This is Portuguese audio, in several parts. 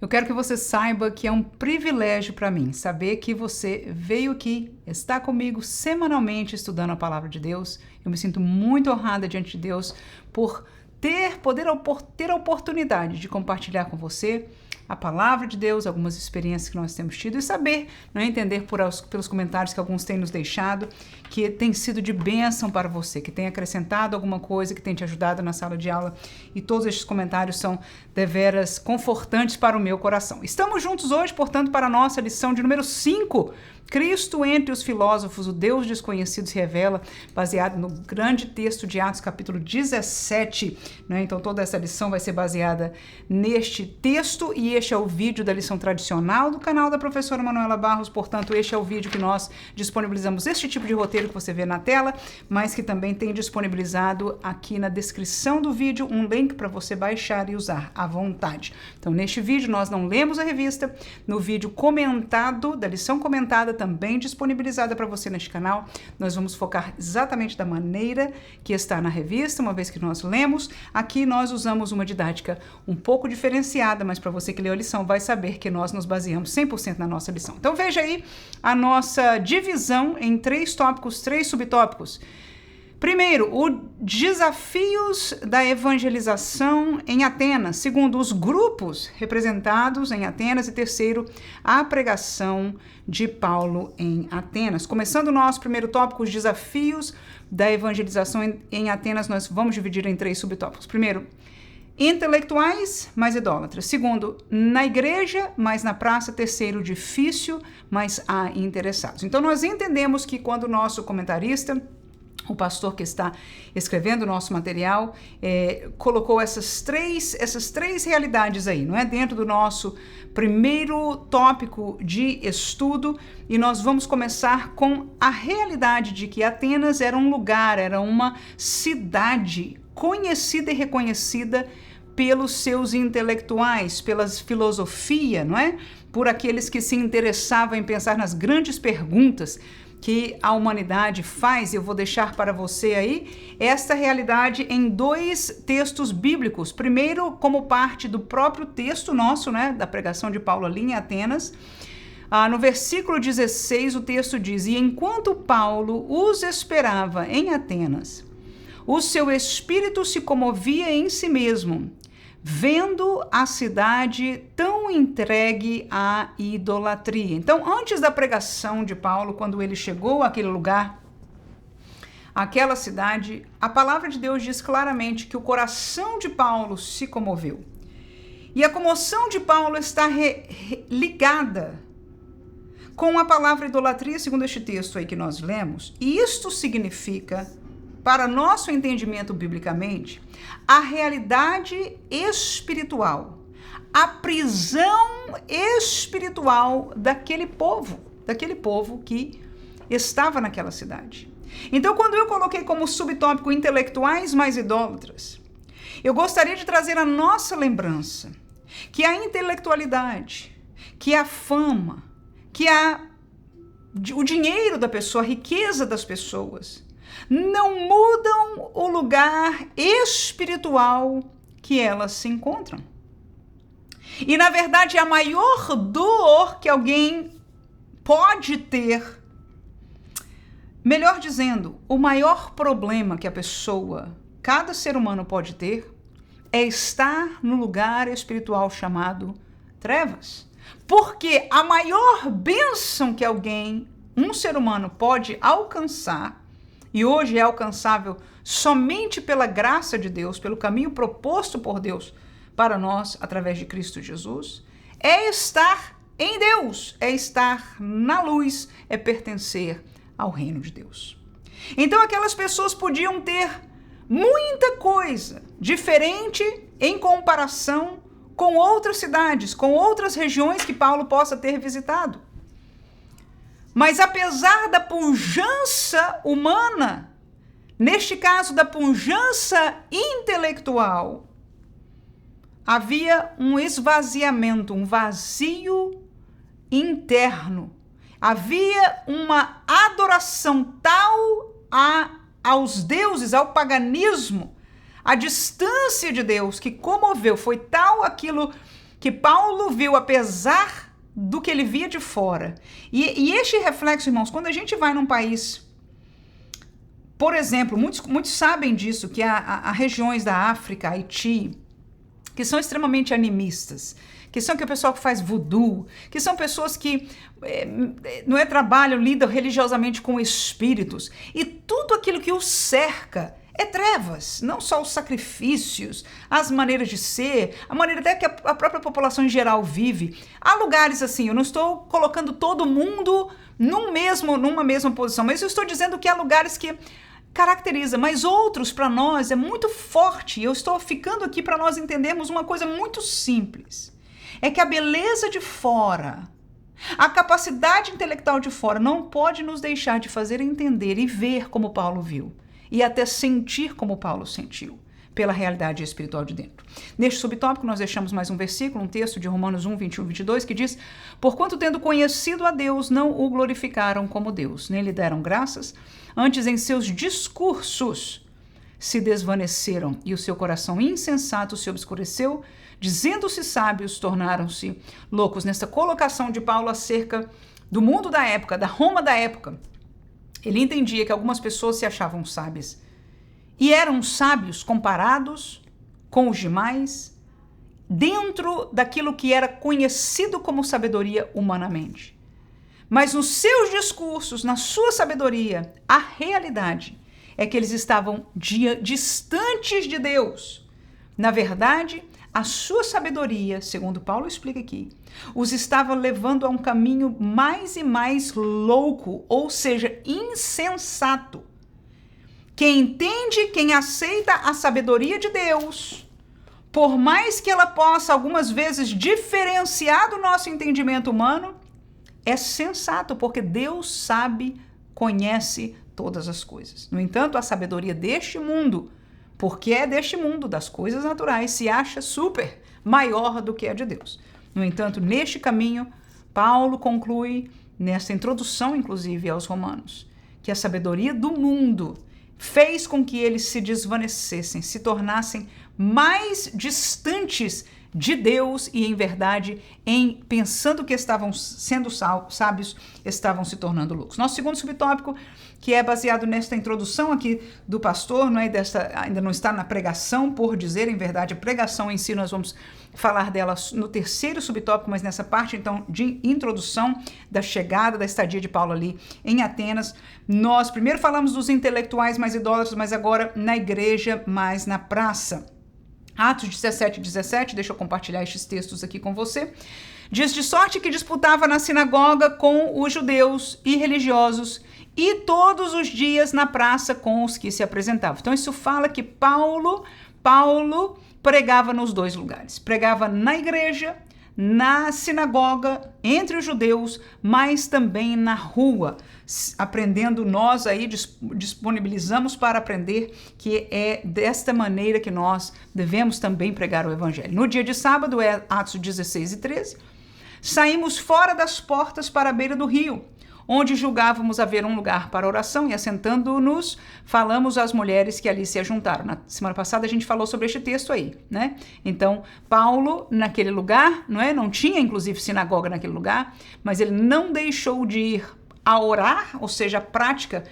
Eu quero que você saiba que é um privilégio para mim saber que você veio aqui, está comigo semanalmente estudando a palavra de Deus. Eu me sinto muito honrada diante de Deus por ter a oportunidade de compartilhar com você a palavra de Deus, algumas experiências que nós temos tido e saber, entender pelos comentários que alguns têm nos deixado, que tem sido de bênção para você, que tem acrescentado alguma coisa, que tem te ajudado na sala de aula, e todos estes comentários são deveras confortantes para o meu coração. Estamos juntos hoje, portanto, para a nossa lição de número 5, Cristo entre os filósofos, o Deus desconhecido se revela, baseado no grande texto de Atos, capítulo 17. Então, toda essa lição vai ser baseada neste texto, e este é o vídeo da lição tradicional do canal da professora Manuela Barros. Portanto, este é o vídeo que nós disponibilizamos, este tipo de roteiro que você vê na tela, mas que também tem disponibilizado aqui na descrição do vídeo um link para você baixar e usar à vontade. Então, neste vídeo, nós não lemos a revista. No vídeo comentado, da lição comentada, também disponibilizada para você neste canal, nós vamos focar exatamente da maneira que está na revista, uma vez que nós lemos. Aqui nós usamos uma didática um pouco diferenciada, mas para você que leu a lição vai saber que nós nos baseamos 100% na nossa lição. Então veja aí a nossa divisão em 3 tópicos, 3 subtópicos. Primeiro, os desafios da evangelização em Atenas. Segundo, os grupos representados em Atenas. E terceiro, a pregação de Paulo em Atenas. Começando o nosso primeiro tópico, os desafios da evangelização em Atenas, nós vamos dividir em 3 subtópicos. Primeiro, intelectuais, mas idólatras. Segundo, na igreja, mas na praça. Terceiro, difícil, mas há interessados. Então, nós entendemos que quando o nosso comentarista, o pastor que está escrevendo o nosso material, colocou essas três realidades aí, dentro do nosso primeiro tópico de estudo, e nós vamos começar com a realidade de que Atenas era um lugar, era uma cidade conhecida e reconhecida pelos seus intelectuais, pela filosofia, por aqueles que se interessavam em pensar nas grandes perguntas que a humanidade faz. Eu vou deixar para você aí esta realidade em 2 textos bíblicos. Primeiro, como parte do próprio texto nosso, da pregação de Paulo ali em Atenas. No versículo 16, o texto diz: "E enquanto Paulo os esperava em Atenas, o seu espírito se comovia em si mesmo, vendo a cidade tão entregue à idolatria." Então, antes da pregação de Paulo, quando ele chegou àquele lugar, àquela cidade, a palavra de Deus diz claramente que o coração de Paulo se comoveu. E a comoção de Paulo está ligada com a palavra idolatria, segundo este texto aí que nós lemos. E isto significa, para nosso entendimento biblicamente, a realidade espiritual, a prisão espiritual daquele povo que estava naquela cidade. Então, quando eu coloquei como subtópico intelectuais mais idólatras, eu gostaria de trazer a nossa lembrança que a intelectualidade, que a fama, que o dinheiro da pessoa, a riqueza das pessoas, não mudam o lugar espiritual que elas se encontram. E, na verdade, a maior dor que alguém pode ter, melhor dizendo, o maior problema que cada ser humano pode ter, é estar no lugar espiritual chamado trevas. Porque a maior bênção que um ser humano pode alcançar, e hoje é alcançável somente pela graça de Deus, pelo caminho proposto por Deus para nós, através de Cristo Jesus, é estar em Deus, é estar na luz, é pertencer ao reino de Deus. Então, aquelas pessoas podiam ter muita coisa diferente em comparação com outras cidades, com outras regiões que Paulo possa ter visitado. Mas apesar da pujança humana, neste caso da pujança intelectual, havia um esvaziamento, um vazio interno. Havia uma adoração tal aos deuses, ao paganismo, a distância de Deus que comoveu, foi tal aquilo que Paulo viu apesar do que ele via de fora. E este reflexo, irmãos, quando a gente vai num país, por exemplo, muitos sabem disso, que há regiões da África, Haiti, que são extremamente animistas, que são que o pessoal que faz voodoo, que são pessoas que trabalham, lidam religiosamente com espíritos, e tudo aquilo que os cerca é trevas, não só os sacrifícios, as maneiras de ser, a maneira até que a própria população em geral vive. Há lugares assim, eu não estou colocando todo mundo numa mesma posição, mas eu estou dizendo que há lugares que caracteriza, mas outros para nós é muito forte. Eu estou ficando aqui para nós entendermos uma coisa muito simples. É que a beleza de fora, a capacidade intelectual de fora não pode nos deixar de fazer entender e ver como Paulo viu. E até sentir como Paulo sentiu, pela realidade espiritual de dentro. Neste subtópico, nós deixamos mais um versículo, um texto de Romanos 1, 21 e 22, que diz: porquanto tendo conhecido a Deus, não o glorificaram como Deus, nem lhe deram graças, antes em seus discursos se desvaneceram, e o seu coração insensato se obscureceu, dizendo-se sábios, tornaram-se loucos. Nessa colocação de Paulo acerca do mundo da época, da Roma da época, ele entendia que algumas pessoas se achavam sábias e eram sábios comparados com os demais dentro daquilo que era conhecido como sabedoria humanamente. Mas nos seus discursos, na sua sabedoria, a realidade é que eles estavam distantes de Deus. Na verdade, a sua sabedoria, segundo Paulo explica aqui, os estava levando a um caminho mais e mais louco, ou seja, insensato. Quem entende, quem aceita a sabedoria de Deus, por mais que ela possa algumas vezes diferenciar do nosso entendimento humano, é sensato, porque Deus sabe, conhece todas as coisas. No entanto, a sabedoria deste mundo, porque é deste mundo, das coisas naturais, se acha super maior do que a de Deus. No entanto, neste caminho, Paulo conclui, nessa introdução, inclusive, aos Romanos, que a sabedoria do mundo fez com que eles se desvanecessem, se tornassem mais distantes de Deus e, em verdade, pensando que estavam sendo sábios, estavam se tornando loucos. Nosso segundo subtópico, que é baseado nesta introdução aqui do pastor, não é ainda não está na pregação, por dizer, em verdade, a pregação em si, nós vamos falar dela no terceiro subtópico, mas nessa parte, então, de introdução da chegada, da estadia de Paulo ali em Atenas. Nós primeiro falamos dos intelectuais mais idólatras, mas agora na igreja, mais na praça. Atos 17, 17, deixa eu compartilhar estes textos aqui com você. Diz: de sorte que disputava na sinagoga com os judeus e religiosos e todos os dias na praça com os que se apresentavam. Então isso fala que Paulo pregava nos dois lugares. Pregava na igreja, na sinagoga, entre os judeus, mas também na rua. Aprendendo, nós aí disponibilizamos para aprender que é desta maneira que nós devemos também pregar o evangelho. No dia de sábado, é Atos 16 e 13, saímos fora das portas para a beira do rio, onde julgávamos haver um lugar para oração, e assentando-nos, falamos às mulheres que ali se ajuntaram. Na semana passada a gente falou sobre este texto aí, né? Então, Paulo, naquele lugar, não tinha inclusive sinagoga naquele lugar, mas ele não deixou de ir a orar, ou seja, a prática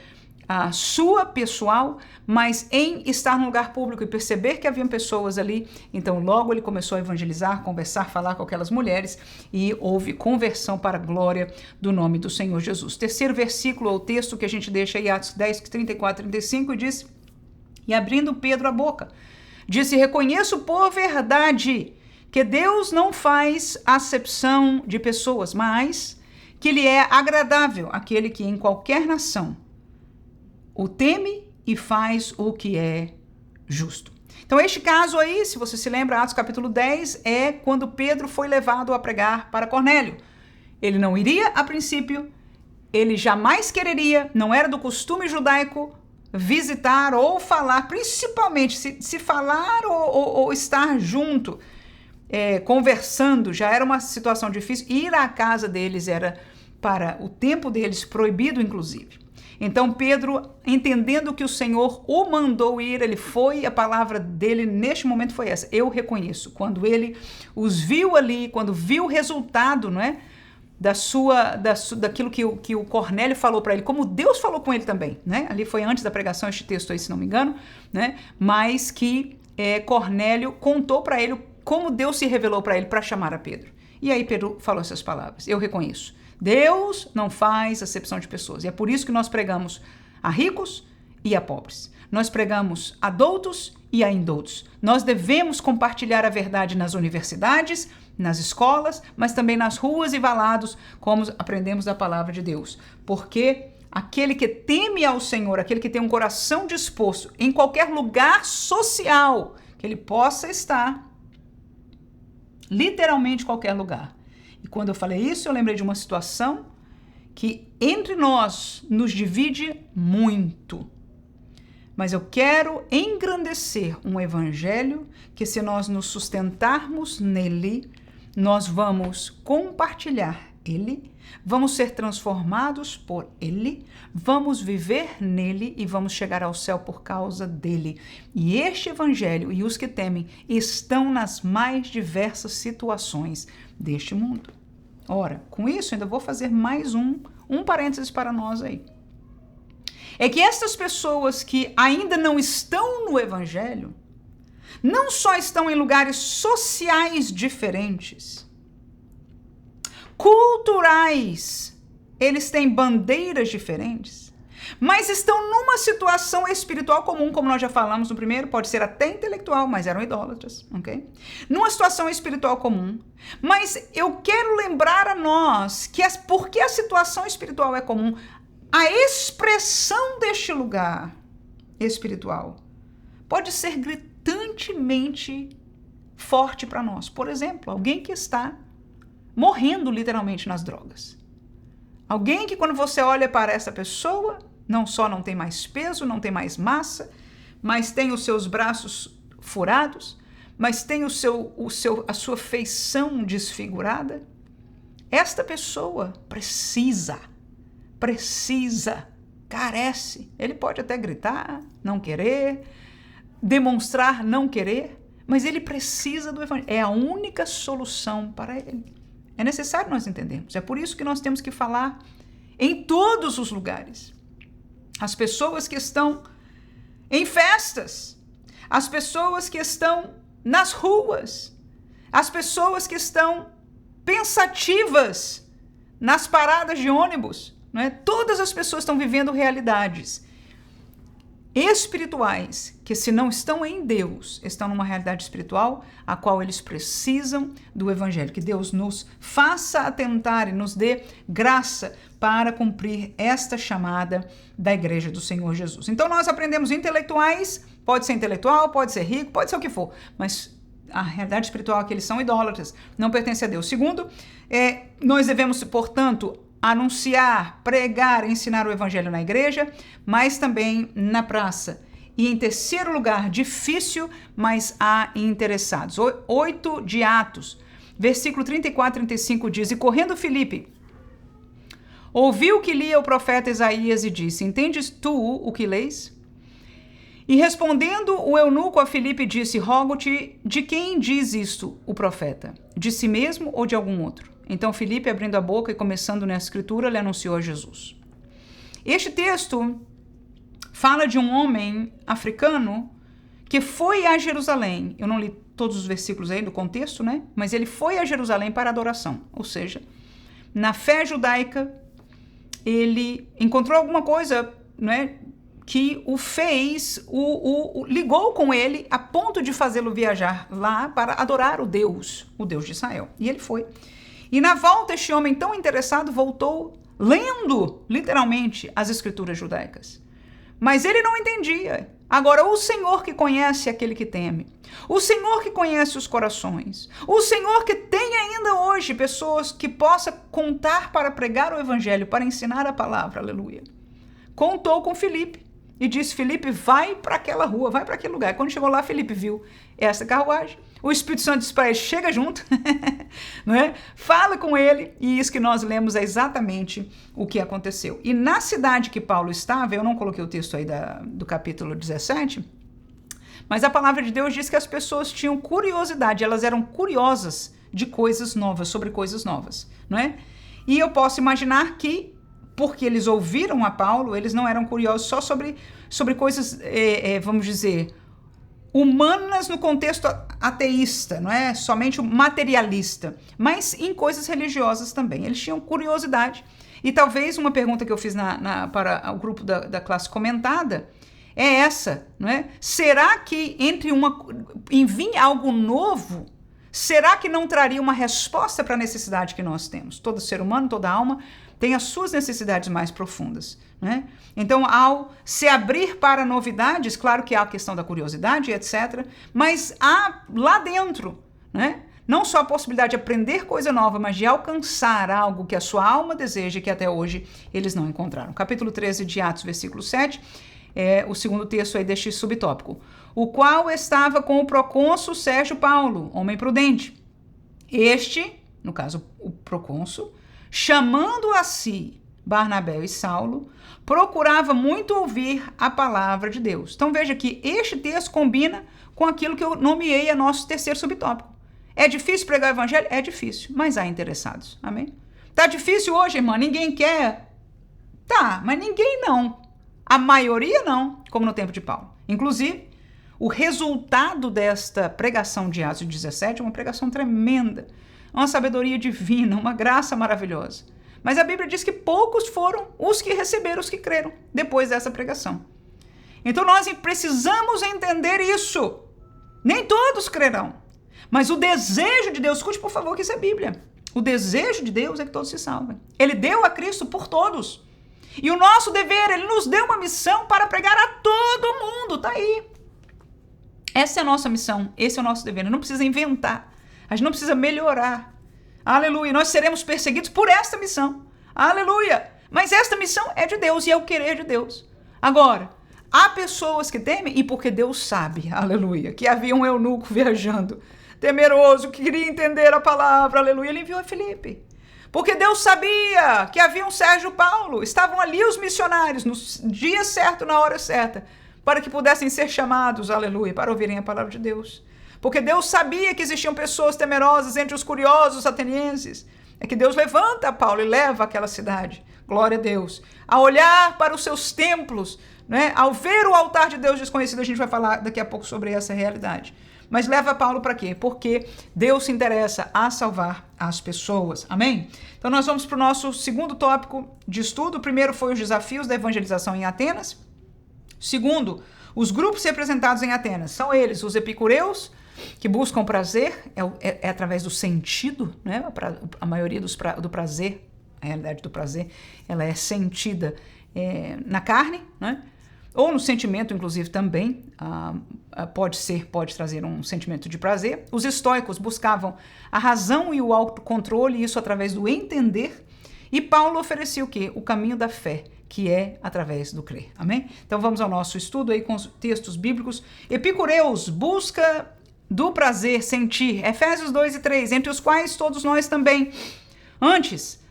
a sua pessoal, mas em estar no lugar público e perceber que haviam pessoas ali, então logo ele começou a evangelizar, conversar, falar com aquelas mulheres, e houve conversão para a glória do nome do Senhor Jesus. Terceiro versículo, ou texto que a gente deixa aí, Atos 10, 34 e 35, diz: e abrindo Pedro a boca, disse: reconheço por verdade que Deus não faz acepção de pessoas, mas que lhe é agradável aquele que em qualquer nação o teme e faz o que é justo. Então, este caso aí, se você se lembra, Atos capítulo 10, é quando Pedro foi levado a pregar para Cornélio. Ele não iria a princípio, ele jamais quereria, não era do costume judaico visitar ou falar, principalmente se falar ou estar junto, conversando, já era uma situação difícil. Ir à casa deles era, para o tempo deles, proibido, inclusive. Então Pedro, entendendo que o Senhor o mandou ir, ele foi, a palavra dele neste momento foi essa: eu reconheço. Quando ele os viu ali, quando viu o resultado, não é? Daquilo que o Cornélio falou para ele, como Deus falou com ele também, né? Ali foi antes da pregação este texto aí, se não me engano, né? Mas que Cornélio contou para ele como Deus se revelou para ele para chamar a Pedro. E aí Pedro falou essas palavras: eu reconheço. Deus não faz acepção de pessoas. E é por isso que nós pregamos a ricos e a pobres. Nós pregamos a doutos e a indoutos. Nós devemos compartilhar a verdade nas universidades, nas escolas, mas também nas ruas e valados, como aprendemos da palavra de Deus. Porque aquele que teme ao Senhor, aquele que tem um coração disposto em qualquer lugar social que ele possa estar, literalmente qualquer lugar. E quando eu falei isso, eu lembrei de uma situação que entre nós nos divide muito. Mas eu quero engrandecer um evangelho que, se nós nos sustentarmos nele, nós vamos compartilhar ele, vamos ser transformados por ele, vamos viver nele e vamos chegar ao céu por causa dele. E este evangelho e os que temem estão nas mais diversas situações deste mundo. Ora, com isso ainda vou fazer mais um parênteses para nós aí. É que estas pessoas que ainda não estão no evangelho, não só estão em lugares sociais diferentes, culturais, eles têm bandeiras diferentes, mas estão numa situação espiritual comum, como nós já falamos no primeiro, pode ser até intelectual, mas eram idólatras, ok? Numa situação espiritual comum, mas eu quero lembrar a nós que porque a situação espiritual é comum, a expressão deste lugar espiritual pode ser gritantemente forte para nós. Por exemplo, alguém que está morrendo literalmente nas drogas. Alguém que, quando você olha para essa pessoa, não só não tem mais peso, não tem mais massa, mas tem os seus braços furados, mas tem a sua feição desfigurada. Esta pessoa precisa, carece. Ele pode até gritar, não querer, demonstrar não querer, mas ele precisa do evangelho. É a única solução para ele. É necessário nós entendermos. É por isso que nós temos que falar em todos os lugares. As pessoas que estão em festas, as pessoas que estão nas ruas, as pessoas que estão pensativas nas paradas de ônibus, não é? Todas as pessoas estão vivendo realidades espirituais que, se não estão em Deus, estão numa realidade espiritual a qual eles precisam do evangelho. Que Deus nos faça atentar e nos dê graça para cumprir esta chamada da igreja do Senhor Jesus. Então nós aprendemos intelectuais, pode ser intelectual, pode ser rico, pode ser o que for, mas a realidade espiritual é que eles são idólatras, não pertence a Deus. Segundo, nós devemos, portanto, anunciar, pregar, ensinar o evangelho na igreja, mas também na praça. E em terceiro lugar, difícil, mas há interessados. 8 de Atos, versículo 34 e 35 diz: e correndo Filipe, ouviu que lia o profeta Isaías e disse: entendes tu o que lês? E respondendo o eunuco a Filipe disse: rogo-te, de quem diz isto o profeta? De si mesmo ou de algum outro? Então Filipe, abrindo a boca e começando na escritura, lhe anunciou a Jesus. Este texto fala de um homem africano que foi a Jerusalém. Eu não li todos os versículos aí do contexto, né? Mas ele foi a Jerusalém para adoração. Ou seja, na fé judaica, ele encontrou alguma coisa, né, que o fez, ligou com ele a ponto de fazê-lo viajar lá para adorar o Deus de Israel. E ele foi. E na volta, este homem tão interessado voltou lendo, literalmente, as escrituras judaicas. Mas ele não entendia. Agora, o Senhor que conhece aquele que teme, o Senhor que conhece os corações, o Senhor que tem ainda hoje pessoas que possa contar para pregar o evangelho, para ensinar a palavra, aleluia, contou com Filipe e disse: Filipe, vai para aquela rua, vai para aquele lugar. Quando chegou lá, Filipe viu essa carruagem, O Espírito Santo diz para ele, chega junto, não é? Fala com ele, e isso que nós lemos é exatamente o que aconteceu. E na cidade que Paulo estava, eu não coloquei o texto aí do capítulo 17, mas a palavra de Deus diz que as pessoas tinham curiosidade, elas eram curiosas de coisas novas, sobre coisas novas, não é? E eu posso imaginar que, porque eles ouviram a Paulo, eles não eram curiosos só sobre coisas, vamos dizer, humanas no contexto ateísta, não é? Somente o materialista, mas em coisas religiosas também. Eles tinham curiosidade. E talvez uma pergunta que eu fiz para o grupo da classe comentada é essa, não é? Será que em vir algo novo, será que não traria uma resposta para a necessidade que nós temos? Todo ser humano, toda alma tem as suas necessidades mais profundas, né? Então, ao se abrir para novidades, claro que há a questão da curiosidade, etc., mas há lá dentro, né? Não só a possibilidade de aprender coisa nova, mas de alcançar algo que a sua alma deseja e que até hoje eles não encontraram. Capítulo 13 de Atos, versículo 7, é o segundo texto aí deste subtópico. O qual estava com o procônsul Sérgio Paulo, homem prudente. Este, no caso o procônsul, chamando a si Barnabé e Saulo, procurava muito ouvir a palavra de Deus. Então veja que este texto combina com aquilo que eu nomeei a nosso terceiro subtópico. É difícil pregar o evangelho? É difícil, mas há interessados. Amém? Tá difícil hoje, irmã? Ninguém quer? Tá, mas ninguém não. A maioria não, como no tempo de Paulo. Inclusive, o resultado desta pregação de Atos 17 é uma pregação tremenda, uma sabedoria divina, uma graça maravilhosa. Mas a Bíblia diz que poucos foram os que receberam, os que creram depois dessa pregação. Então nós precisamos entender isso. Nem todos crerão, mas o desejo de Deus, escute por favor que isso é Bíblia. O desejo de Deus é que todos se salvem. Ele deu a Cristo por todos. E o nosso dever, ele nos deu uma missão para pregar a todo mundo, tá aí. Essa é a nossa missão, esse é o nosso dever. Não precisa inventar, a gente não precisa melhorar. Aleluia, nós seremos perseguidos por esta missão. Aleluia, mas esta missão é de Deus e é o querer de Deus. Agora, há pessoas que temem e porque Deus sabe, aleluia, que havia um eunuco viajando, temeroso, que queria entender a palavra, aleluia, ele enviou a Filipe. Porque Deus sabia que havia um Sérgio Paulo, estavam ali os missionários no dia certo, na hora certa, para que pudessem ser chamados, aleluia, para ouvirem a palavra de Deus. Porque Deus sabia que existiam pessoas temerosas entre os curiosos atenienses. É que Deus levanta Paulo e leva àquela cidade, glória a Deus, a olhar para os seus templos, né? Ao ver o altar de Deus desconhecido, a gente vai falar daqui a pouco sobre essa realidade. Mas leva Paulo para quê? Porque Deus se interessa a salvar as pessoas. Amém? Então nós vamos para o nosso segundo tópico de estudo. O primeiro foi os desafios da evangelização em Atenas. Segundo, os grupos representados em Atenas. São eles, os epicureus, que buscam prazer, é através do sentido, né? A maioria do prazer, a realidade do prazer, ela é sentida na carne, né? Ou no sentimento, inclusive, também, pode trazer um sentimento de prazer. Os estoicos buscavam a razão e o autocontrole, isso através do entender. E Paulo oferecia o quê? O caminho da fé, que é através do crer. Amém? Então vamos ao nosso estudo aí com os textos bíblicos. Epicureus, busca do prazer, sentir. Efésios 2 e 3, entre os quais todos nós também. Antes,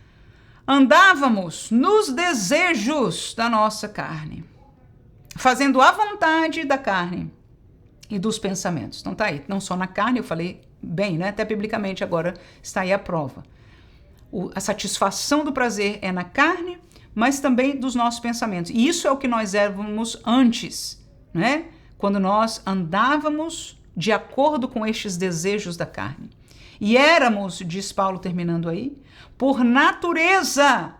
andávamos nos desejos da nossa carne, fazendo a vontade da carne e dos pensamentos. Então tá aí, não só na carne, eu falei bem, né? Até biblicamente agora está aí a prova. A satisfação do prazer é na carne, mas também dos nossos pensamentos. E isso é o que nós éramos antes, né? Quando nós andávamos de acordo com estes desejos da carne. E éramos, diz Paulo terminando aí, por natureza,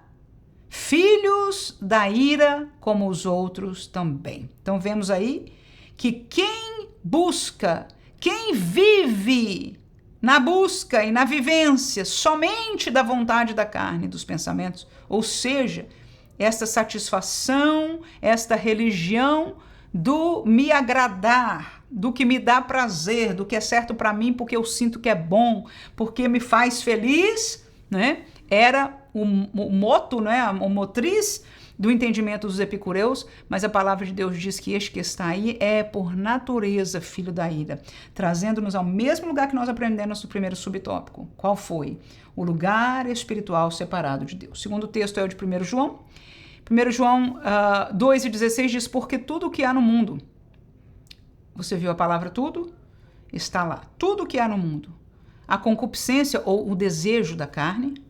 filhos da ira como os outros também. Então vemos aí que quem busca, quem vive na busca e na vivência somente da vontade da carne, dos pensamentos, ou seja, esta satisfação, esta religião do me agradar, do que me dá prazer, do que é certo para mim porque eu sinto que é bom, porque me faz feliz, né? Era o moto, né? O motriz do entendimento dos epicureus, mas a palavra de Deus diz que este que está aí é por natureza filho da ira, trazendo-nos ao mesmo lugar que nós aprendemos no primeiro subtópico. Qual foi? O lugar espiritual separado de Deus. O segundo texto é o de 1 João. 1 João 2:16 diz, porque tudo o que há no mundo, você viu a palavra tudo? Está lá. Tudo o que há no mundo. A concupiscência ou o desejo da carne,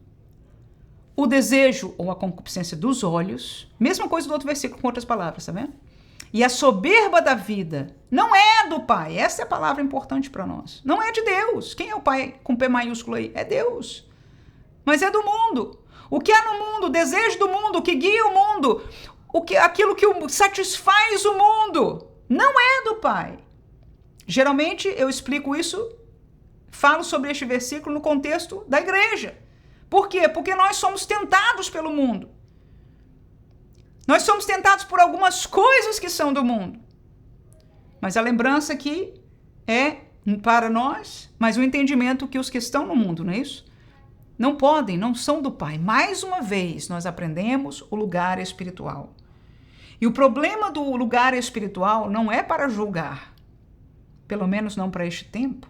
o desejo ou a concupiscência dos olhos, mesma coisa do outro versículo com outras palavras, tá vendo? E a soberba da vida não é do Pai. Essa é a palavra importante para nós. Não é de Deus. Quem é o Pai com P maiúsculo aí? É Deus. Mas é do mundo. O que há no mundo, o desejo do mundo, o que guia o mundo, aquilo que satisfaz o mundo, não é do Pai. Geralmente eu explico isso, falo sobre este versículo no contexto da igreja. Por quê? Porque nós somos tentados pelo mundo. Nós somos tentados por algumas coisas que são do mundo. Mas a lembrança aqui é para nós, mas o entendimento que os que estão no mundo, não é isso? Não podem, não são do Pai. Mais uma vez, nós aprendemos o lugar espiritual. E o problema do lugar espiritual não é para julgar, pelo menos não para este tempo.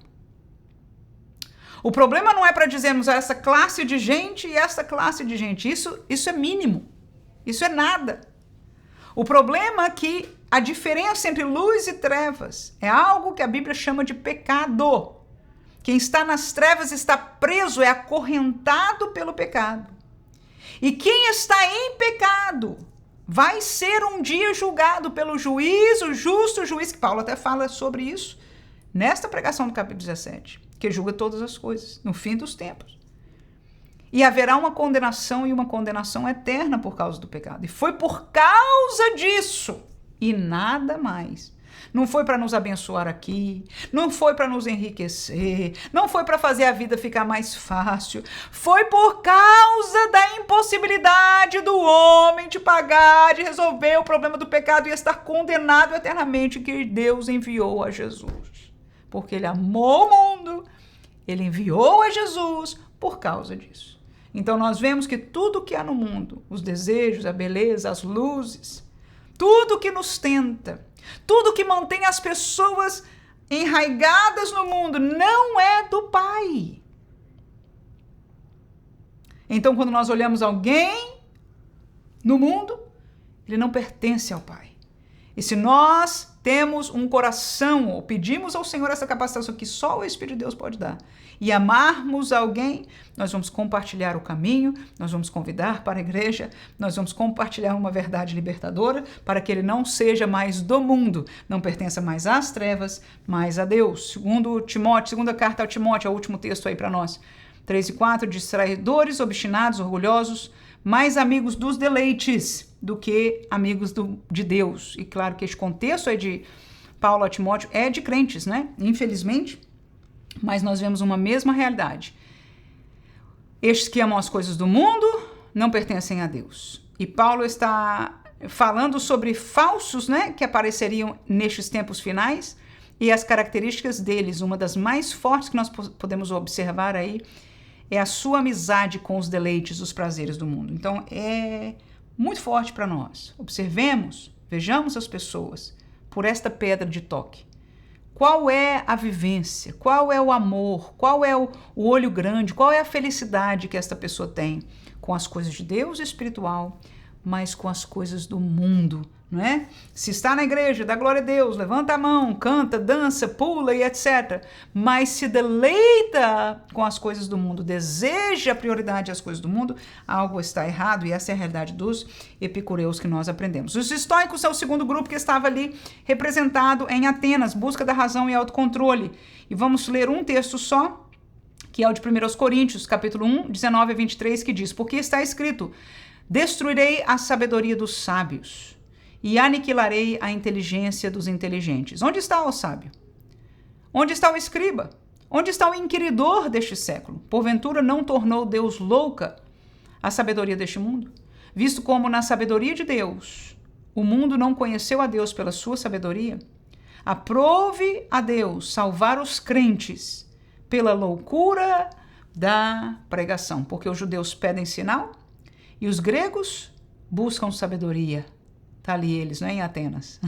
O problema não é para dizermos essa classe de gente e essa classe de gente. Isso é mínimo. Isso é nada. O problema é que a diferença entre luz e trevas é algo que a Bíblia chama de pecado. Quem está nas trevas está preso, é acorrentado pelo pecado. E quem está em pecado vai ser um dia julgado pelo juiz, o justo juiz, que Paulo até fala sobre isso nesta pregação do capítulo 17, que julga todas as coisas, no fim dos tempos. E haverá uma condenação e uma condenação eterna por causa do pecado. E foi por causa disso e nada mais. Não foi para nos abençoar aqui, não foi para nos enriquecer, não foi para fazer a vida ficar mais fácil. Foi por causa da impossibilidade do homem de pagar, de resolver o problema do pecado e estar condenado eternamente que Deus enviou a Jesus. Porque ele amou o mundo, ele enviou a Jesus por causa disso. Então nós vemos que tudo que há no mundo, os desejos, a beleza, as luzes, tudo que nos tenta, tudo que mantém as pessoas enraigadas no mundo, não é do Pai. Então, quando nós olhamos alguém no mundo, ele não pertence ao Pai. E se nós temos um coração, ou pedimos ao Senhor essa capacitação que só o Espírito de Deus pode dar, e amarmos alguém, nós vamos compartilhar o caminho, nós vamos convidar para a igreja, nós vamos compartilhar uma verdade libertadora para que ele não seja mais do mundo, não pertença mais às trevas, mas a Deus. Segundo Timóteo, segunda carta ao Timóteo, é o último texto aí para nós, 3 e 4, distraidores, obstinados, orgulhosos, mais amigos dos deleites do que amigos de Deus. E claro que este contexto aí de Paulo a Timóteo é de crentes, né? Infelizmente, mas nós vemos uma mesma realidade. Estes que amam as coisas do mundo não pertencem a Deus. E Paulo está falando sobre falsos, né, que apareceriam nestes tempos finais e as características deles. Uma das mais fortes que nós podemos observar aí é a sua amizade com os deleites, os prazeres do mundo. Então, é muito forte para nós. Observemos, vejamos as pessoas por esta pedra de toque. Qual é a vivência? Qual é o amor? Qual é o olho grande? Qual é a felicidade que esta pessoa tem com as coisas de Deus espiritual, mas com as coisas do mundo, não é? Se está na igreja, dá glória a Deus, levanta a mão, canta, dança, pula e etc. Mas se deleita com as coisas do mundo, deseja a prioridade às coisas do mundo, algo está errado, e essa é a realidade dos epicureus que nós aprendemos. Os estoicos é o segundo grupo que estava ali representado em Atenas, busca da razão e autocontrole. E vamos ler um texto só, que é o de 1 Coríntios, capítulo 1, 19 a 23, que diz, porque está escrito, destruirei a sabedoria dos sábios e aniquilarei a inteligência dos inteligentes. Onde está o sábio? Onde está o escriba? Onde está o inquiridor deste século? Porventura não tornou Deus louca a sabedoria deste mundo? Visto como na sabedoria de Deus, o mundo não conheceu a Deus pela sua sabedoria, aprove a Deus salvar os crentes pela loucura da pregação, porque os judeus pedem sinal e os gregos buscam sabedoria. Tá ali eles, né, em Atenas.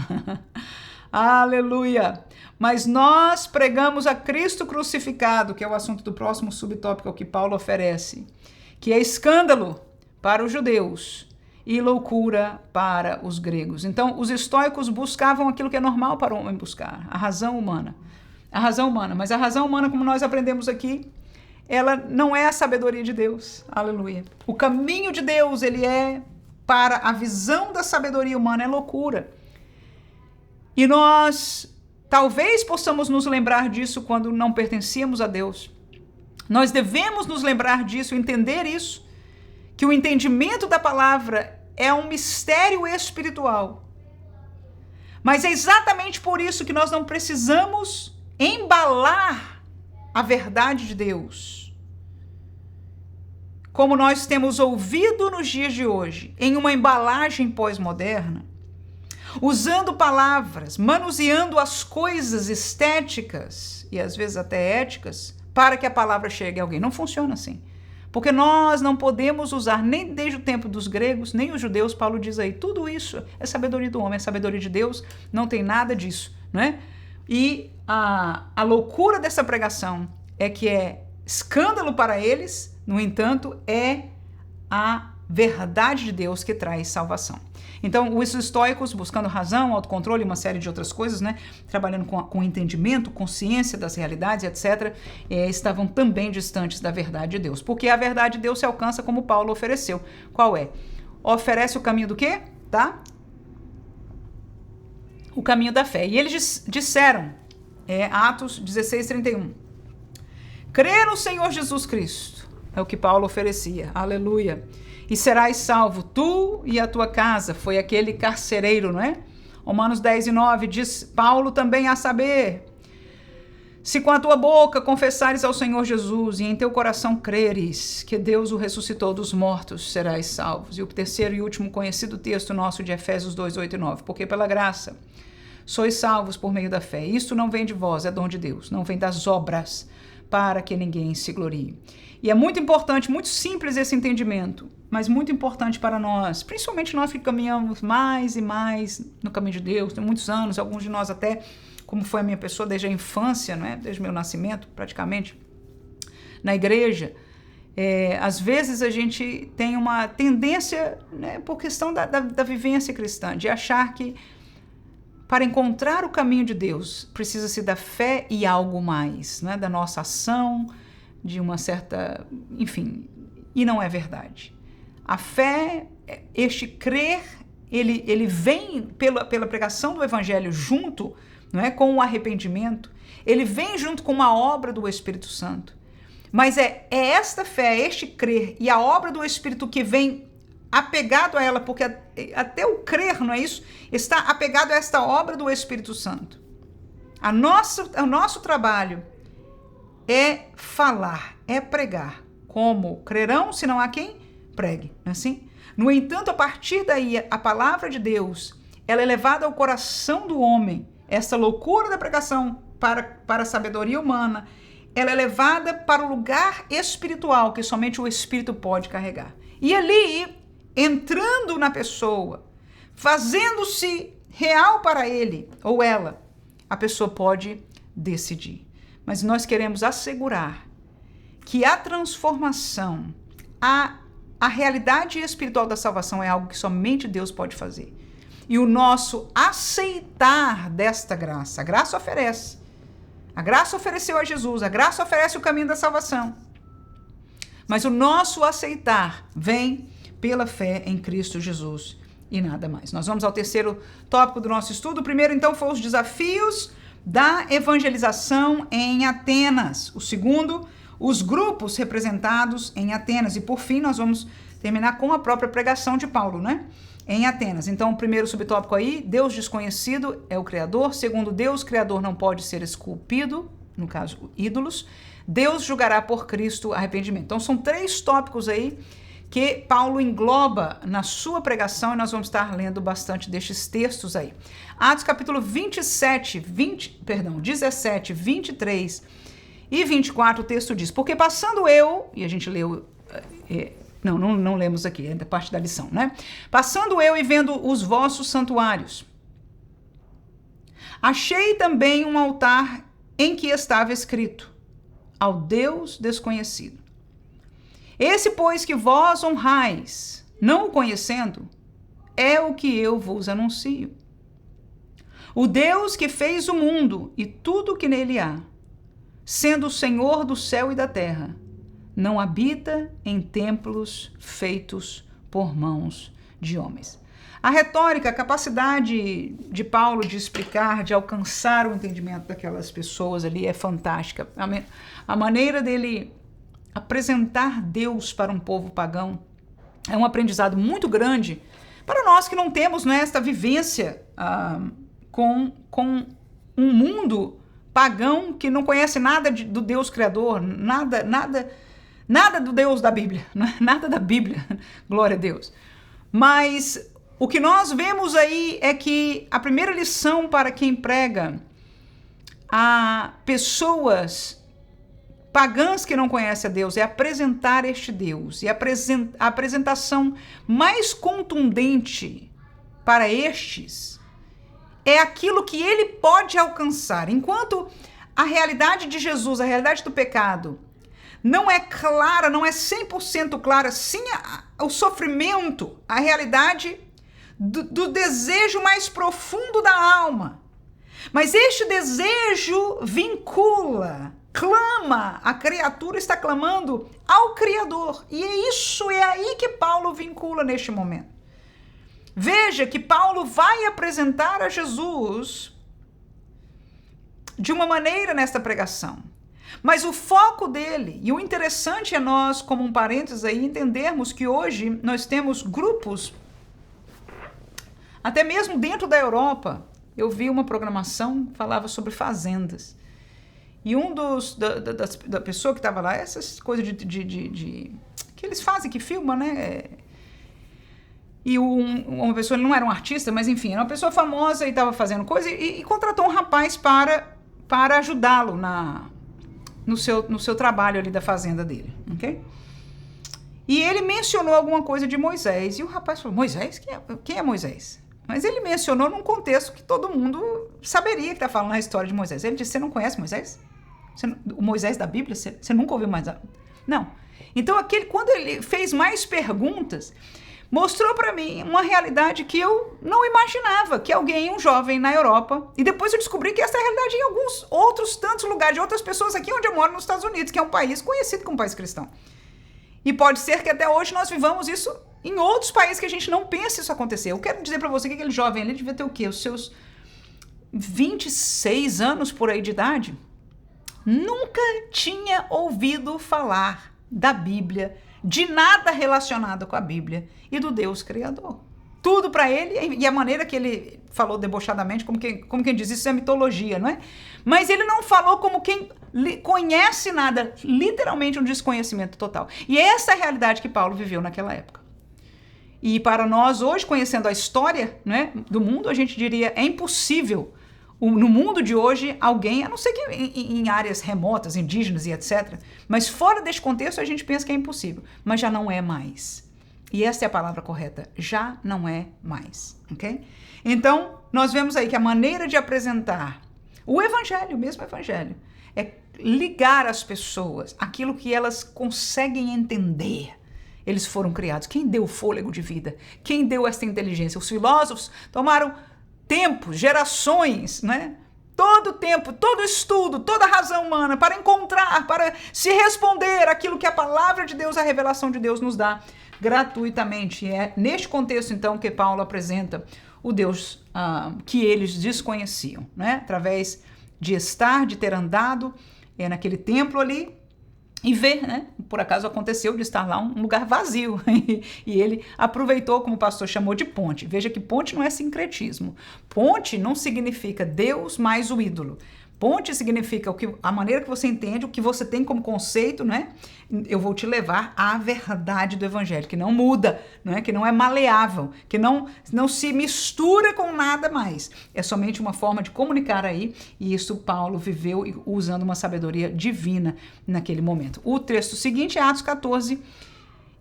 Aleluia! Mas nós pregamos a Cristo crucificado, que é o assunto do próximo subtópico que Paulo oferece, que é escândalo para os judeus e loucura para os gregos. Então, os estoicos buscavam aquilo que é normal para o homem buscar, a razão humana. A razão humana, mas a razão humana, como nós aprendemos aqui, ela não é a sabedoria de Deus. Aleluia. O caminho de Deus, ele é, para a visão da sabedoria humana, é loucura. E nós talvez possamos nos lembrar disso quando não pertencíamos a Deus. Nós devemos nos lembrar disso, entender isso, que o entendimento da palavra é um mistério espiritual. Mas é exatamente por isso que nós não precisamos embalar a verdade de Deus, como nós temos ouvido nos dias de hoje, em uma embalagem pós-moderna, usando palavras, manuseando as coisas estéticas e às vezes até éticas para que a palavra chegue a alguém. Não funciona assim. Porque nós não podemos usar, nem desde o tempo dos gregos, nem os judeus, Paulo diz aí, tudo isso é sabedoria do homem, é sabedoria de Deus, não tem nada disso, não é? E a loucura dessa pregação é que é escândalo para eles, no entanto, é a verdade de Deus que traz salvação. Então, os estoicos, buscando razão, autocontrole e uma série de outras coisas, né, trabalhando com entendimento, consciência das realidades, etc., estavam também distantes da verdade de Deus. Porque a verdade de Deus se alcança como Paulo ofereceu. Qual é? Oferece o caminho do quê? Tá? O caminho da fé. E eles disseram, Atos 16:31, crê no Senhor Jesus Cristo. É o que Paulo oferecia. Aleluia. E serás salvo, tu e a tua casa. Foi aquele carcereiro, não é? Romanos 10:9 diz Paulo também a saber, se com a tua boca confessares ao Senhor Jesus e em teu coração creres que Deus o ressuscitou dos mortos, serás salvos. E o terceiro e último conhecido texto nosso de Efésios 2:8-9, porque pela graça sois salvos por meio da fé. Isto não vem de vós, é dom de Deus, não vem das obras, para que ninguém se glorie. E é muito importante, muito simples esse entendimento, mas muito importante para nós, principalmente nós que caminhamos mais e mais no caminho de Deus, tem muitos anos, alguns de nós até, como foi a minha pessoa desde a infância, né, desde o meu nascimento, praticamente, na igreja. Às vezes a gente tem uma tendência, né, por questão da vivência cristã, de achar que para encontrar o caminho de Deus precisa-se da fé e algo mais, né, da nossa ação, de uma certa, enfim, e não é verdade. A fé, este crer, ele vem pela pregação do evangelho junto, não é, com o arrependimento, ele vem junto com uma obra do Espírito Santo. Mas é esta fé, este crer e a obra do Espírito que vem apegado a ela, porque até o crer, não é isso? Está apegado a esta obra do Espírito Santo. O nosso trabalho é falar, é pregar. Como crerão, se não há quem pregue, não é assim? No entanto, a partir daí, a palavra de Deus, ela é levada ao coração do homem. Essa loucura da pregação para a sabedoria humana, ela é levada para o lugar espiritual que somente o Espírito pode carregar. E ali, entrando na pessoa, fazendo-se real para ele ou ela, a pessoa pode decidir. Mas nós queremos assegurar que a transformação, a realidade espiritual da salvação é algo que somente Deus pode fazer. E o nosso aceitar desta graça, a graça oferece. A graça ofereceu a Jesus, a graça oferece o caminho da salvação. Mas o nosso aceitar vem pela fé em Cristo Jesus e nada mais. Nós vamos ao terceiro tópico do nosso estudo. O primeiro, então, foi os desafios da evangelização em Atenas. O segundo, os grupos representados em Atenas. E, por fim, nós vamos terminar com a própria pregação de Paulo, né? Em Atenas. Então, o primeiro subtópico aí, Deus desconhecido é o Criador. Segundo, Deus Criador não pode ser esculpido, no caso, ídolos. Deus julgará por Cristo arrependimento. Então, são 3 tópicos aí que Paulo engloba na sua pregação e nós vamos estar lendo bastante destes textos aí. Atos capítulo 17, 23 e 24, o texto diz, porque passando eu, e a gente leu Não lemos aqui, é da parte da lição, né? Passando eu e vendo os vossos santuários, achei também um altar em que estava escrito: ao Deus desconhecido. Esse, pois, que vós honrais, não o conhecendo, é o que eu vos anuncio. O Deus que fez o mundo e tudo o que nele há, sendo o Senhor do céu e da terra, não habita em templos feitos por mãos de homens. A retórica, a capacidade de Paulo de explicar, de alcançar o entendimento daquelas pessoas ali é fantástica. A maneira dele apresentar Deus para um povo pagão é um aprendizado muito grande para nós que não temos, né, esta vivência com um mundo pagão que não conhece nada do Deus Criador, nada do Deus da Bíblia, nada da Bíblia, glória a Deus. Mas o que nós vemos aí é que a primeira lição para quem prega a pessoas pagãs que não conhecem a Deus é apresentar este Deus. E a apresentação mais contundente para estes é aquilo que ele pode alcançar. Enquanto a realidade de Jesus, a realidade do pecado, não é clara, não é 100% clara, sim o sofrimento, a realidade do desejo mais profundo da alma. Mas este desejo vincula, clama, a criatura está clamando ao Criador. E é aí que Paulo vincula neste momento. Veja que Paulo vai apresentar a Jesus de uma maneira nesta pregação. Mas o foco dele, e o interessante é nós, como um parênteses aí, entendermos que hoje nós temos grupos, até mesmo dentro da Europa. Eu vi uma programação que falava sobre fazendas. E da pessoa que estava lá, essas coisas que eles fazem, que filmam, né? E uma pessoa, ele não era um artista, mas enfim, era uma pessoa famosa e estava fazendo coisa e contratou um rapaz para ajudá-lo no seu trabalho ali da fazenda dele, ok? E ele mencionou alguma coisa de Moisés, e o rapaz falou: Moisés? Quem é Moisés? Mas ele mencionou num contexto que todo mundo saberia que está falando a história de Moisés. Ele disse: você não conhece Moisés? O Moisés da Bíblia? Você nunca ouviu mais? Não. Então, quando ele fez mais perguntas, mostrou para mim uma realidade que eu não imaginava, que um jovem na Europa, e depois eu descobri que essa é a realidade em alguns outros tantos lugares, de outras pessoas aqui onde eu moro, nos Estados Unidos, que é um país conhecido como país cristão. E pode ser que até hoje nós vivamos isso em outros países que a gente não pensa isso acontecer. Eu quero dizer para você que aquele jovem ali devia ter o quê? Os seus 26 anos por aí de idade. Nunca tinha ouvido falar da Bíblia, de nada relacionado com a Bíblia e do Deus Criador. Tudo para ele, e a maneira que ele falou debochadamente, como quem diz, isso é mitologia, não é? Mas ele não falou como quem conhece nada, literalmente um desconhecimento total. E essa é a realidade que Paulo viveu naquela época. E para nós hoje, conhecendo a história, né, do mundo, a gente diria, é impossível no mundo de hoje alguém, a não ser que em áreas remotas, indígenas e etc., mas fora deste contexto a gente pensa que é impossível, mas já não é mais. E essa é a palavra correta, já não é mais, ok? Então, nós vemos aí que a maneira de apresentar o evangelho, o mesmo evangelho, é ligar as pessoas aquilo que elas conseguem entender. Eles foram criados. Quem deu o fôlego de vida? Quem deu essa inteligência? Os filósofos tomaram tempos, gerações, né? Todo tempo, todo estudo, toda a razão humana para encontrar, para se responder aquilo que a palavra de Deus, a revelação de Deus nos dá gratuitamente. E é neste contexto, então, que Paulo apresenta o Deus que eles desconheciam, né? Através de ter andado naquele templo ali, e ver, né? Por acaso aconteceu de estar lá um lugar vazio. E ele aproveitou, como o pastor chamou, de ponte. Veja que ponte não é sincretismo. Ponte não significa Deus mais o ídolo. Ponte significa a maneira que você entende, o que você tem como conceito, né? Eu vou te levar à verdade do evangelho, que não muda, né? Que não é maleável, que não se mistura com nada mais. É somente uma forma de comunicar aí, e isso Paulo viveu usando uma sabedoria divina naquele momento. O texto seguinte é Atos 14,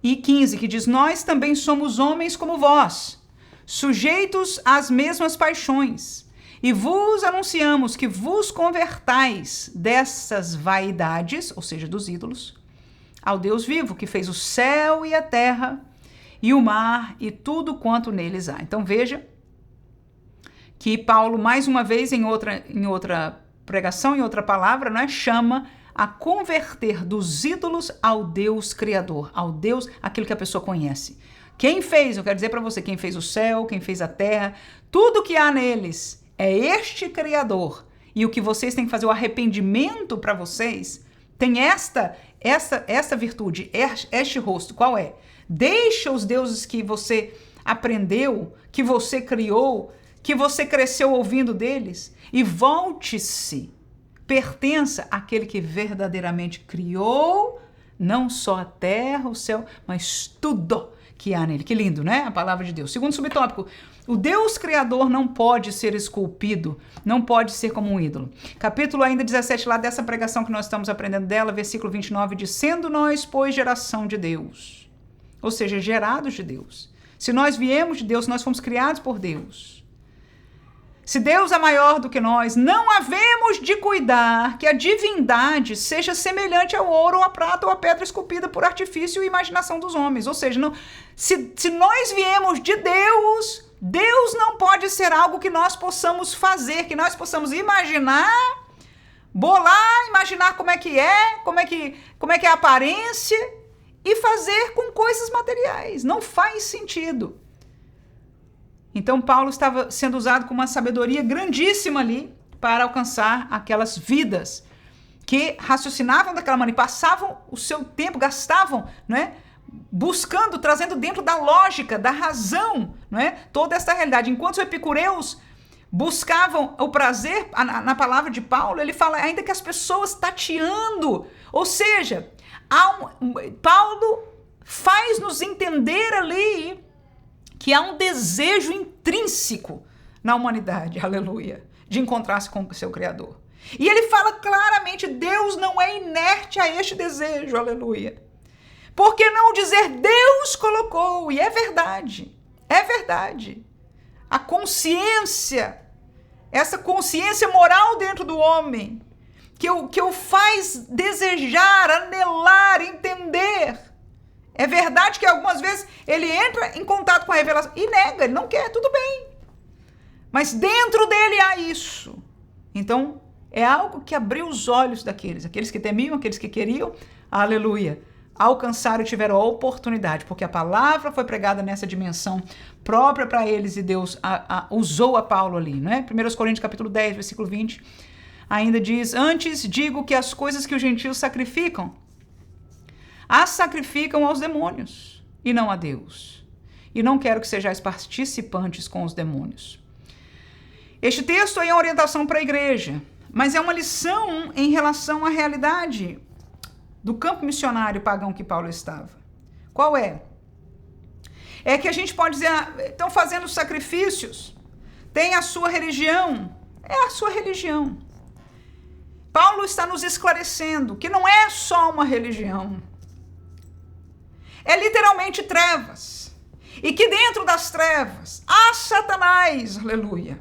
e 15, que diz: nós também somos homens como vós, sujeitos às mesmas paixões, e vos anunciamos que vos convertais dessas vaidades, ou seja, dos ídolos, ao Deus vivo, que fez o céu e a terra, e o mar, e tudo quanto neles há. Então veja que Paulo, mais uma vez, em outra pregação, em outra palavra, né, chama a converter dos ídolos ao Deus Criador, ao Deus, aquilo que a pessoa conhece. Quem fez, eu quero dizer para você, quem fez o céu, quem fez a terra, tudo que há neles é este Criador. E o que vocês têm que fazer, o arrependimento para vocês, tem esta virtude, este rosto. Qual é? Deixa os deuses que você aprendeu, que você criou, que você cresceu ouvindo deles, e volte-se, pertença àquele que verdadeiramente criou, não só a terra, o céu, mas tudo que há nele. Que lindo, né? A palavra de Deus. Segundo subtópico, o Deus Criador não pode ser esculpido, não pode ser como um ídolo. Capítulo ainda 17 lá dessa pregação que nós estamos aprendendo dela, versículo 29, diz: sendo nós, pois, geração de Deus, ou seja, gerados de Deus. Se nós viemos de Deus, nós fomos criados por Deus. Se Deus é maior do que nós, não havemos de cuidar que a divindade seja semelhante ao ouro, ou à prata, ou à pedra esculpida por artifício e imaginação dos homens. Ou seja, não, se nós viemos de Deus, Deus não pode ser algo que nós possamos fazer, que nós possamos imaginar, bolar, imaginar como é que é a aparência e fazer com coisas materiais. Não faz sentido. Então, Paulo estava sendo usado com uma sabedoria grandíssima ali para alcançar aquelas vidas que raciocinavam daquela maneira, passavam o seu tempo, gastavam, né, buscando, trazendo dentro da lógica, da razão, né, toda essa realidade. Enquanto os epicureus buscavam o prazer, na palavra de Paulo, ele fala ainda que as pessoas tateando, ou seja, Paulo faz-nos entender ali que há um desejo intrínseco na humanidade, aleluia, de encontrar-se com o seu Criador. E ele fala claramente, Deus não é inerte a este desejo, aleluia. Por que não dizer Deus colocou? E é verdade, é verdade. A consciência, essa consciência moral dentro do homem, que o faz desejar, anelar, entender. É verdade que algumas vezes ele entra em contato com a revelação e nega, ele não quer, tudo bem. Mas dentro dele há isso. Então, é algo que abriu os olhos aqueles que temiam, aqueles que queriam, aleluia, alcançaram e tiveram a oportunidade, porque a palavra foi pregada nessa dimensão própria para eles e Deus usou a Paulo ali, não é? 1 Coríntios capítulo 10, versículo 20, ainda diz: antes digo que as coisas que os gentios sacrificam, as sacrificam aos demônios e não a Deus. E não quero que sejais participantes com os demônios. Este texto aí é uma orientação para a igreja, mas é uma lição em relação à realidade do campo missionário pagão que Paulo estava. Qual é? É que a gente pode dizer, estão fazendo sacrifícios, tem a sua religião, é a sua religião. Paulo está nos esclarecendo que não é só uma religião, é literalmente trevas. E que dentro das trevas há Satanás, aleluia.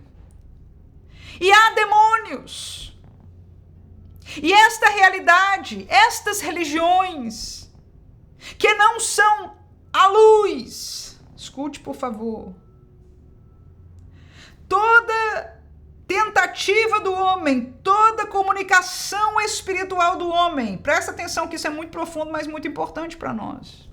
E há demônios. E esta realidade, estas religiões, que não são a luz, escute por favor, toda tentativa do homem, toda comunicação espiritual do homem, presta atenção que isso é muito profundo, mas muito importante para nós.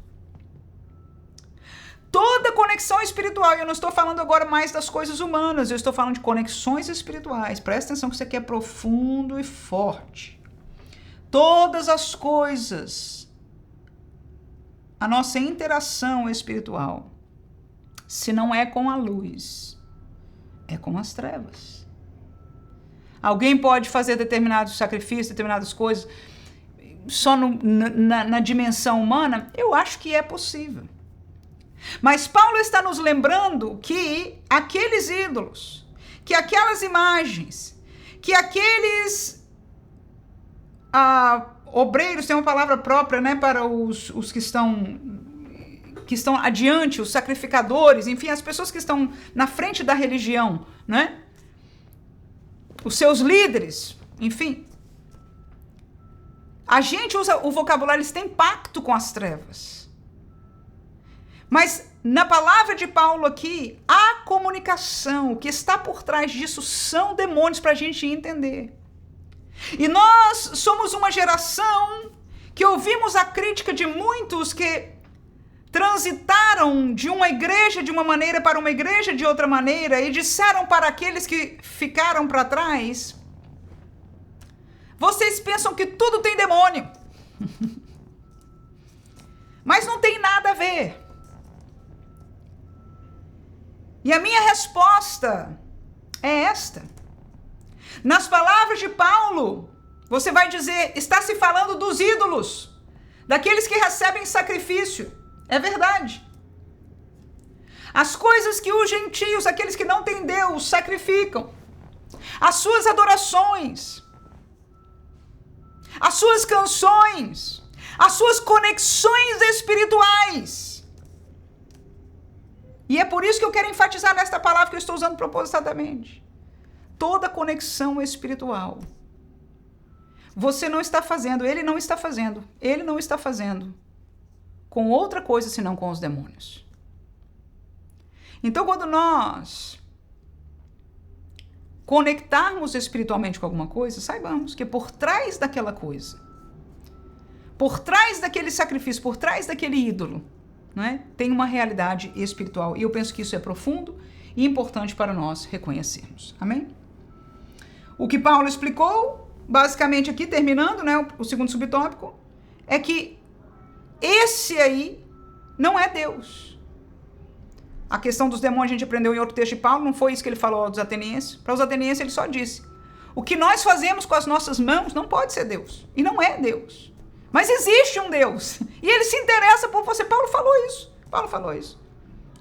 Toda conexão espiritual, eu não estou falando agora mais das coisas humanas, eu estou falando de conexões espirituais. Presta atenção que isso aqui é profundo e forte. Todas as coisas, a nossa interação espiritual, se não é com a luz, é com as trevas. Alguém pode fazer determinados sacrifícios, determinadas coisas, só na dimensão humana? Eu acho que é possível. Mas Paulo está nos lembrando que aqueles ídolos, que aquelas imagens, que aqueles obreiros, tem uma palavra própria, né, para os que estão que estão adiante, os sacrificadores, enfim, as pessoas que estão na frente da religião, né? Os seus líderes, enfim. A gente usa o vocabulário, eles têm pacto com as trevas. Mas na palavra de Paulo aqui, a comunicação, o que está por trás disso são demônios para a gente entender. E nós somos uma geração que ouvimos a crítica de muitos que transitaram de uma igreja de uma maneira para uma igreja de outra maneira e disseram para aqueles que ficaram para trás: vocês pensam que tudo tem demônio. Mas não tem nada a ver. E a minha resposta é esta. Nas palavras de Paulo, você vai dizer, está se falando dos ídolos, daqueles que recebem sacrifício. É verdade. As coisas que os gentios, aqueles que não têm Deus, sacrificam. As suas adorações, as suas canções, as suas conexões espirituais. E é por isso que eu quero enfatizar nesta palavra que eu estou usando propositadamente. Toda conexão espiritual. Você não está fazendo, ele não está fazendo com outra coisa senão com os demônios. Então, quando nós conectarmos espiritualmente com alguma coisa, saibamos que por trás daquela coisa, por trás daquele sacrifício, por trás daquele ídolo, né, tem uma realidade espiritual. E eu penso que isso é profundo e importante para nós reconhecermos. Amém? O que Paulo explicou, basicamente aqui, terminando, né, o segundo subtópico, é que esse aí não é Deus. A questão dos demônios a gente aprendeu em outro texto de Paulo, não foi isso que ele falou aos atenienses. Para os atenienses ele só disse: o que nós fazemos com as nossas mãos não pode ser Deus. E não é Deus. Mas existe um Deus. E ele se interessa por você. Paulo falou isso.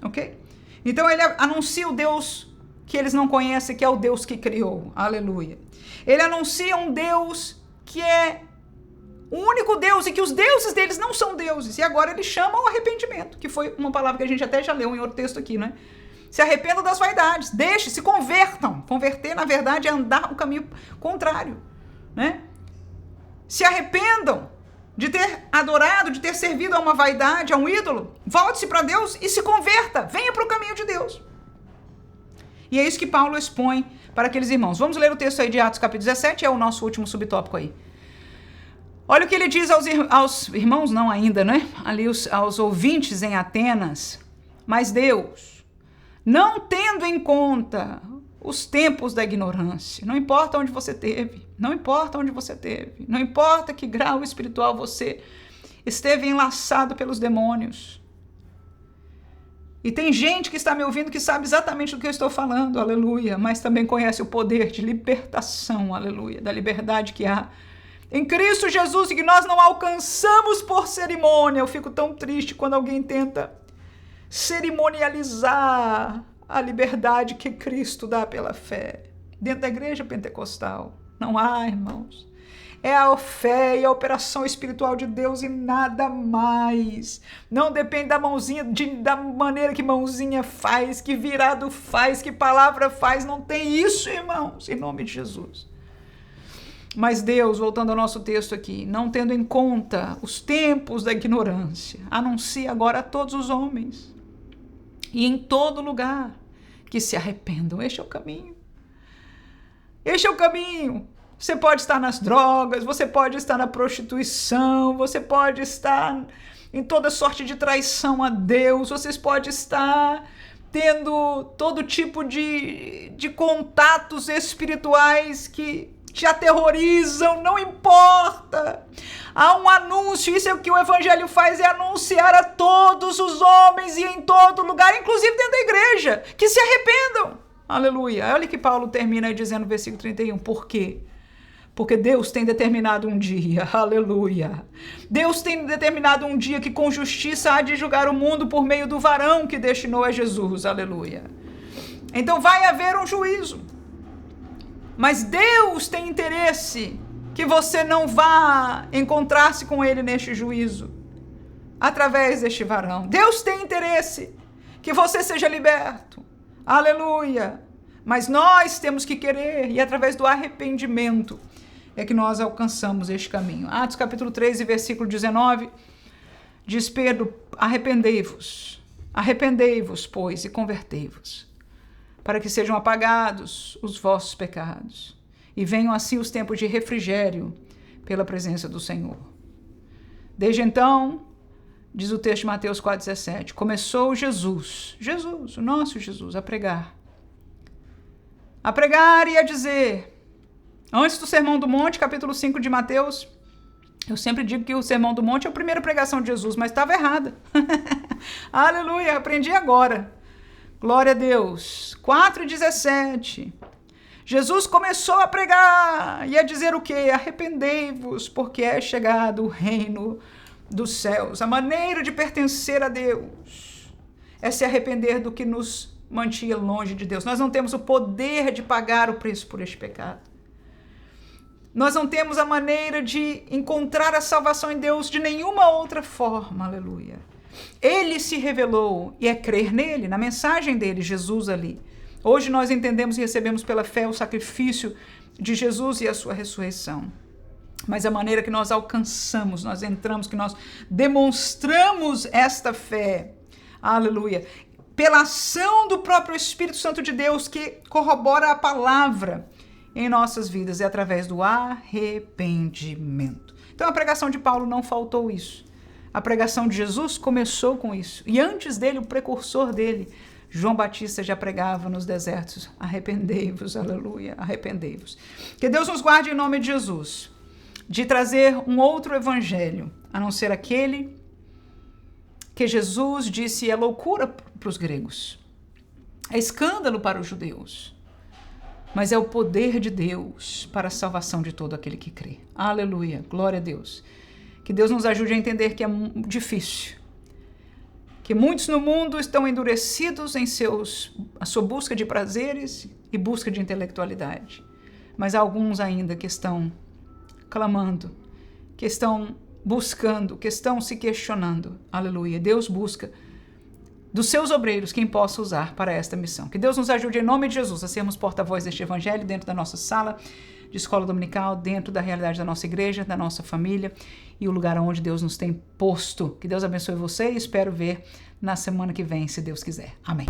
Ok? Então ele anuncia o Deus que eles não conhecem, que é o Deus que criou. Aleluia. Ele anuncia um Deus que é o único Deus e que os deuses deles não são deuses. E agora ele chama o arrependimento, que foi uma palavra que a gente até já leu em outro texto aqui, né? Se arrependam das vaidades, se convertam. Converter, na verdade, é andar o caminho contrário, né? Se arrependam de ter adorado, de ter servido a uma vaidade, a um ídolo. Volte-se para Deus e se converta. Venha para o caminho de Deus. E é isso que Paulo expõe para aqueles irmãos. Vamos ler o texto aí de Atos capítulo 17, é o nosso último subtópico aí. Olha o que ele diz aos irmãos, não ainda, né? Ali aos ouvintes em Atenas. Mas Deus, não tendo em conta os tempos da ignorância, não importa onde você teve, não importa que grau espiritual você esteve enlaçado pelos demônios. E tem gente que está me ouvindo que sabe exatamente do que eu estou falando, aleluia, mas também conhece o poder de libertação, aleluia, da liberdade que há em Cristo Jesus e que nós não alcançamos por cerimônia. Eu fico tão triste quando alguém tenta cerimonializar a liberdade que Cristo dá pela fé. Dentro da igreja pentecostal, não há, irmãos. É a fé e a operação espiritual de Deus e nada mais. Não depende da mãozinha, da maneira que mãozinha faz, que virado faz, que palavra faz. Não tem isso, irmãos, em nome de Jesus. Mas Deus, voltando ao nosso texto aqui, não tendo em conta os tempos da ignorância, anuncia agora a todos os homens e em todo lugar que se arrependam. Este é o caminho. Este é o caminho. Você pode estar nas drogas, você pode estar na prostituição, você pode estar em toda sorte de traição a Deus, vocês podem estar tendo todo tipo de contatos espirituais que te aterrorizam, não importa. Há um anúncio, isso é o que o evangelho faz, é anunciar a todos os homens e em todo lugar, inclusive dentro da igreja, que se arrependam. Aleluia. Olha que Paulo termina aí dizendo no versículo 31, por quê? Porque Deus tem determinado um dia, aleluia. Deus tem determinado um dia que com justiça há de julgar o mundo por meio do varão que destinou a Jesus, aleluia. Então vai haver um juízo. Mas Deus tem interesse que você não vá encontrar-se com ele neste juízo. através deste varão. Deus tem interesse que você seja liberto. Aleluia! Mas nós temos que querer, e através do arrependimento é que nós alcançamos este caminho. Atos capítulo 13, versículo 19, diz Pedro: arrependei-vos, pois, e convertei-vos, para que sejam apagados os vossos pecados, e venham assim os tempos de refrigério pela presença do Senhor. Desde então, diz o texto de Mateus 4,17, começou Jesus, o nosso Jesus, a pregar e a dizer, antes do Sermão do Monte, capítulo 5 de Mateus, eu sempre digo que o Sermão do Monte é a primeira pregação de Jesus, mas estava errada. Aleluia, aprendi agora. Glória a Deus. 4,17. Jesus começou a pregar e a dizer o quê? Arrependei-vos, porque é chegado o reino dos céus. A maneira de pertencer a Deus é se arrepender do que nos mantinha longe de Deus. Nós não temos o poder de pagar o preço por este pecado. Nós não temos a maneira de encontrar a salvação em Deus de nenhuma outra forma. Aleluia. Ele se revelou e é crer nele, na mensagem dele, Jesus ali. Hoje nós entendemos e recebemos pela fé o sacrifício de Jesus e a sua ressurreição. Mas a maneira que nós alcançamos, nós entramos, que nós demonstramos esta fé, aleluia, pela ação do próprio Espírito Santo de Deus que corrobora a palavra em nossas vidas, é através do arrependimento. Então a pregação de Paulo não faltou isso. A pregação de Jesus começou com isso. E antes dele, o precursor dele, João Batista, já pregava nos desertos: arrependei-vos, aleluia, arrependei-vos. Que Deus nos guarde em nome de Jesus, de trazer um outro evangelho, a não ser aquele que Jesus disse é loucura para os gregos, é escândalo para os judeus, mas é o poder de Deus para a salvação de todo aquele que crê. Aleluia, glória a Deus. Que Deus nos ajude a entender que é difícil, que muitos no mundo estão endurecidos em a sua busca de prazeres e busca de intelectualidade, mas há alguns ainda que estão clamando, que estão buscando, que estão se questionando. Aleluia. Deus busca dos seus obreiros quem possa usar para esta missão. Que Deus nos ajude em nome de Jesus a sermos porta-voz deste evangelho dentro da nossa sala de escola dominical, dentro da realidade da nossa igreja, da nossa família e o lugar onde Deus nos tem posto. Que Deus abençoe você e espero ver na semana que vem, se Deus quiser. Amém.